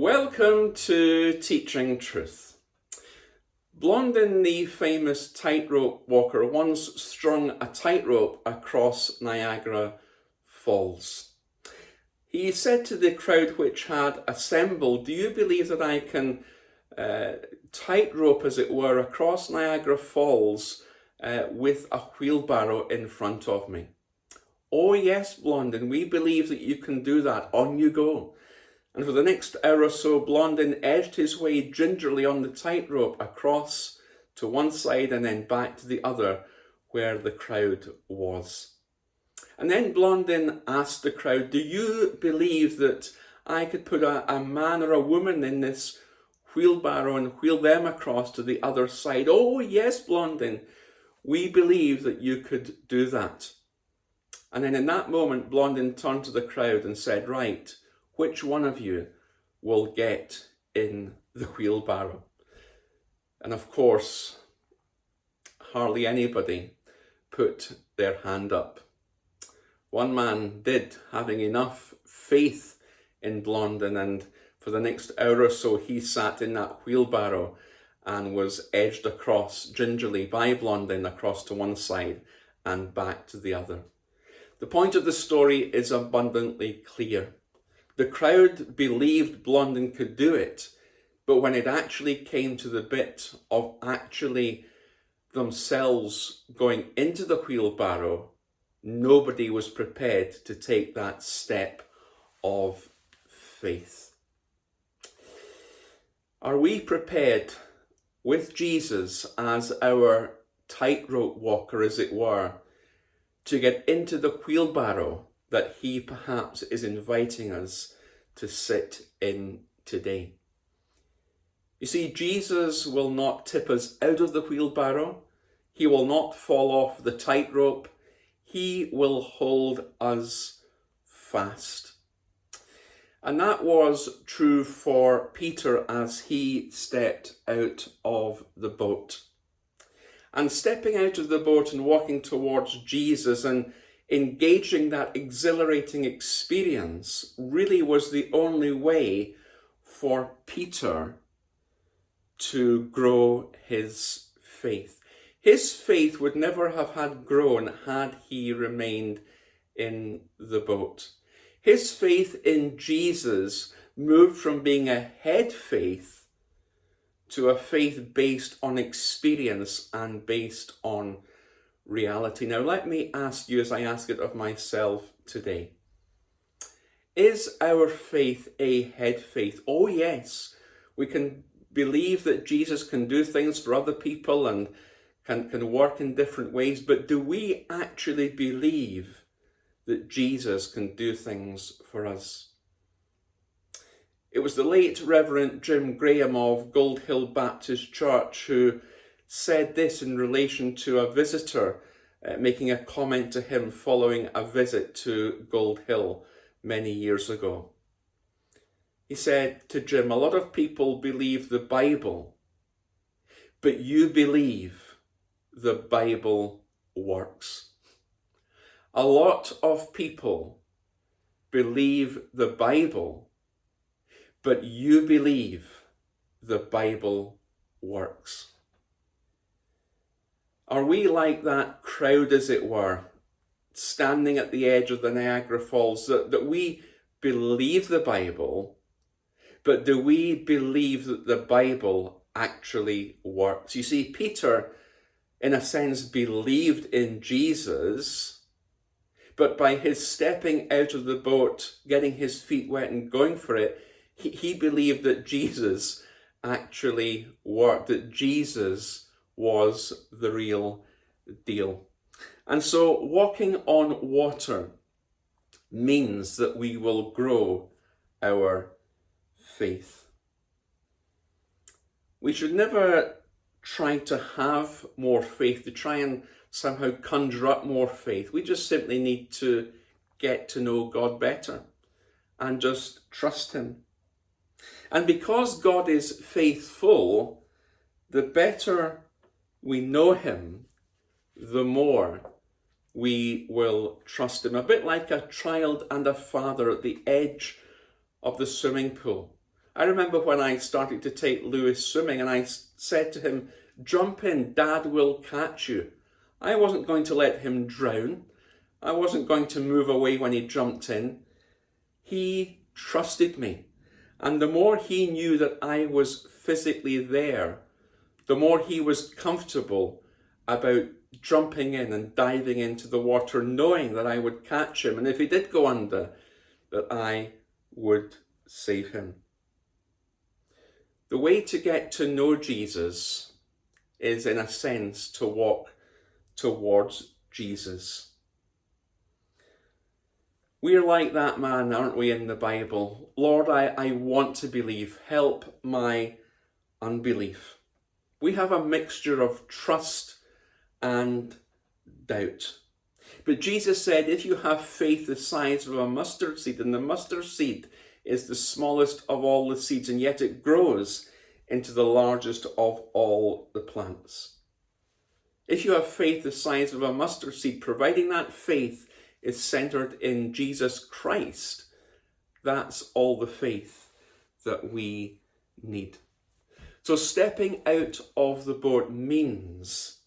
Welcome to Teaching Truth. Blondin, the famous tightrope walker, once strung a tightrope across Niagara Falls. He said to the crowd which had assembled, "Do you believe that I can tightrope, as it were, across Niagara Falls with a wheelbarrow in front of me?" "Oh yes, Blondin, we believe that you can do that. On you go." And for the next hour or so, Blondin edged his way gingerly on the tightrope across to one side and then back to the other where the crowd was. And then Blondin asked the crowd, "Do you believe that I could put a man or a woman in this wheelbarrow and wheel them across to the other side?" "Oh yes, Blondin, we believe that you could do that." And then in that moment, Blondin turned to the crowd and said, "Right, which one of you will get in the wheelbarrow?" And of course, hardly anybody put their hand up. One man did, having enough faith in Blondin, and for the next hour or so he sat in that wheelbarrow and was edged across gingerly by Blondin across to one side and back to the other. The point of the story is abundantly clear. The crowd believed Blondin could do it, but when it actually came to the bit of actually themselves going into the wheelbarrow, nobody was prepared to take that step of faith. Are we prepared with Jesus as our tightrope walker, as it were, to get into the wheelbarrow that he perhaps is inviting us to sit in today? You see, Jesus will not tip us out of the wheelbarrow. He will not fall off the tightrope. He will hold us fast. And that was true for Peter as he stepped out of the boat. And stepping out of the boat and walking towards Jesus and engaging that exhilarating experience really was the only way for Peter to grow his faith. His faith would never have had grown had he remained in the boat. His faith in Jesus moved from being a head faith to a faith based on experience and based on reality. Now, let me ask you, as I ask it of myself today, is our faith a head faith? Oh yes, we can believe that Jesus can do things for other people and can work in different ways, but do we actually believe that Jesus can do things for us? It was the late Reverend Jim Graham of Gold Hill Baptist Church who said this in relation to a visitor making a comment to him following a visit to Gold Hill many years ago. He said to Jim, "A lot of people believe the Bible, but you believe the Bible works." A lot of people believe the Bible, but you believe the Bible works. Are we like that crowd, as it were, standing at the edge of the Niagara Falls, that we believe the Bible, but do we believe that the Bible actually works? You see, Peter, in a sense, believed in Jesus, but by his stepping out of the boat, getting his feet wet and going for it, he believed that Jesus actually worked, that Jesus was the real deal. And so walking on water means that we will grow our faith. We should never try to have more faith, to try and somehow conjure up more faith. We just simply need to get to know God better and just trust him. And because God is faithful, the better we know him, the more we will trust him. A bit like a child and a father at the edge of the swimming pool. I remember when I started to take Lewis swimming and I said to him, "Jump in, Dad will catch you." I wasn't going to let him drown. I wasn't going to move away when he jumped in. He trusted me. And the more he knew that I was physically there, the more he was comfortable about jumping in and diving into the water, knowing that I would catch him. And if he did go under, that I would save him. The way to get to know Jesus is, in a sense, to walk towards Jesus. We're like that man, aren't we, in the Bible? Lord, I want to believe. Help my unbelief. We have a mixture of trust and doubt. But Jesus said, if you have faith the size of a mustard seed, and the mustard seed is the smallest of all the seeds, and yet it grows into the largest of all the plants. If you have faith the size of a mustard seed, providing that faith is centered in Jesus Christ, that's all the faith that we need. So stepping out of the boat means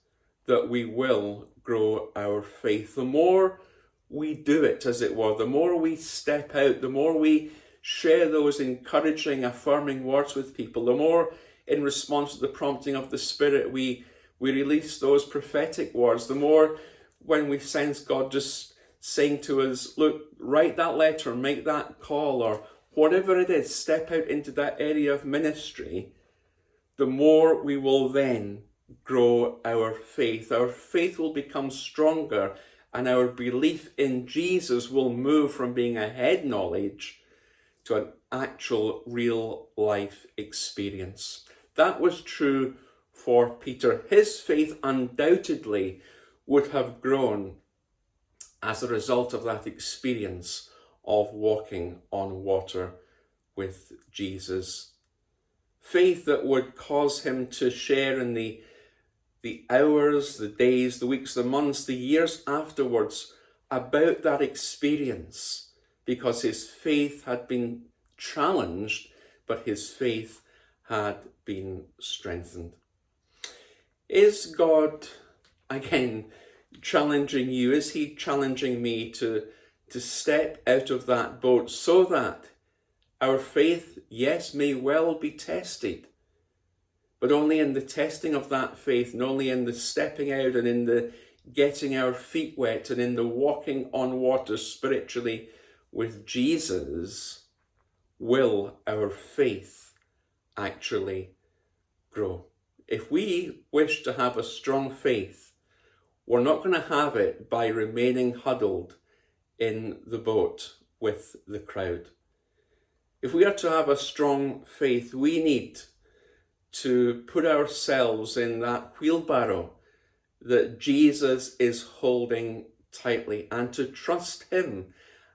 that we will grow our faith. The more we do it, as it were, the more we step out, the more we share those encouraging, affirming words with people, the more in response to the prompting of the Spirit we release those prophetic words, the more when we sense God just saying to us, look, write that letter, make that call, or whatever it is, step out into that area of ministry, the more we will then grow our faith. Our faith will become stronger, and our belief in Jesus will move from being a head knowledge to an actual real life experience. That was true for Peter. His faith undoubtedly would have grown as a result of that experience of walking on water with Jesus. Faith that would cause him to share in the hours, the days, the weeks, the months, the years afterwards about that experience, because his faith had been challenged, but his faith had been strengthened. Is God, again, challenging you? Is he challenging me to step out of that boat so that our faith, yes, may well be tested, but only in the testing of that faith, and only in the stepping out and in the getting our feet wet and in the walking on water spiritually with Jesus, will our faith actually grow. If we wish to have a strong faith, we're not going to have it by remaining huddled in the boat with the crowd. If we are to have a strong faith, we need to put ourselves in that wheelbarrow that Jesus is holding tightly, and to trust him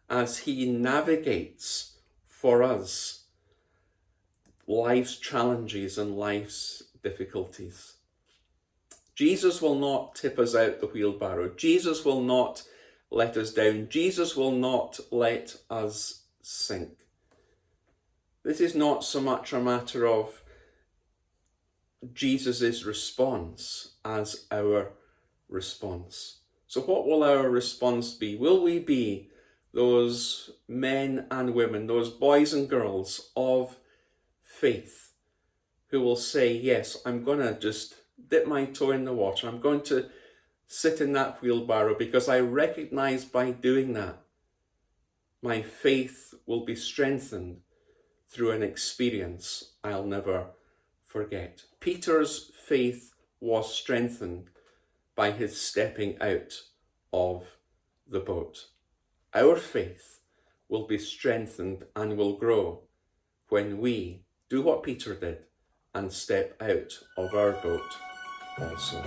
as he navigates for us life's challenges and life's difficulties. Jesus will not tip us out the wheelbarrow. Jesus will not let us down. Jesus will not let us sink. This is not so much a matter of Jesus' response as our response. So what will our response be? Will we be those men and women, those boys and girls of faith who will say, yes, I'm going to just dip my toe in the water. I'm going to sit in that wheelbarrow because I recognize by doing that, my faith will be strengthened through an experience I'll never forget. Peter's faith was strengthened by his stepping out of the boat. Our faith will be strengthened and will grow when we do what Peter did and step out of our boat also.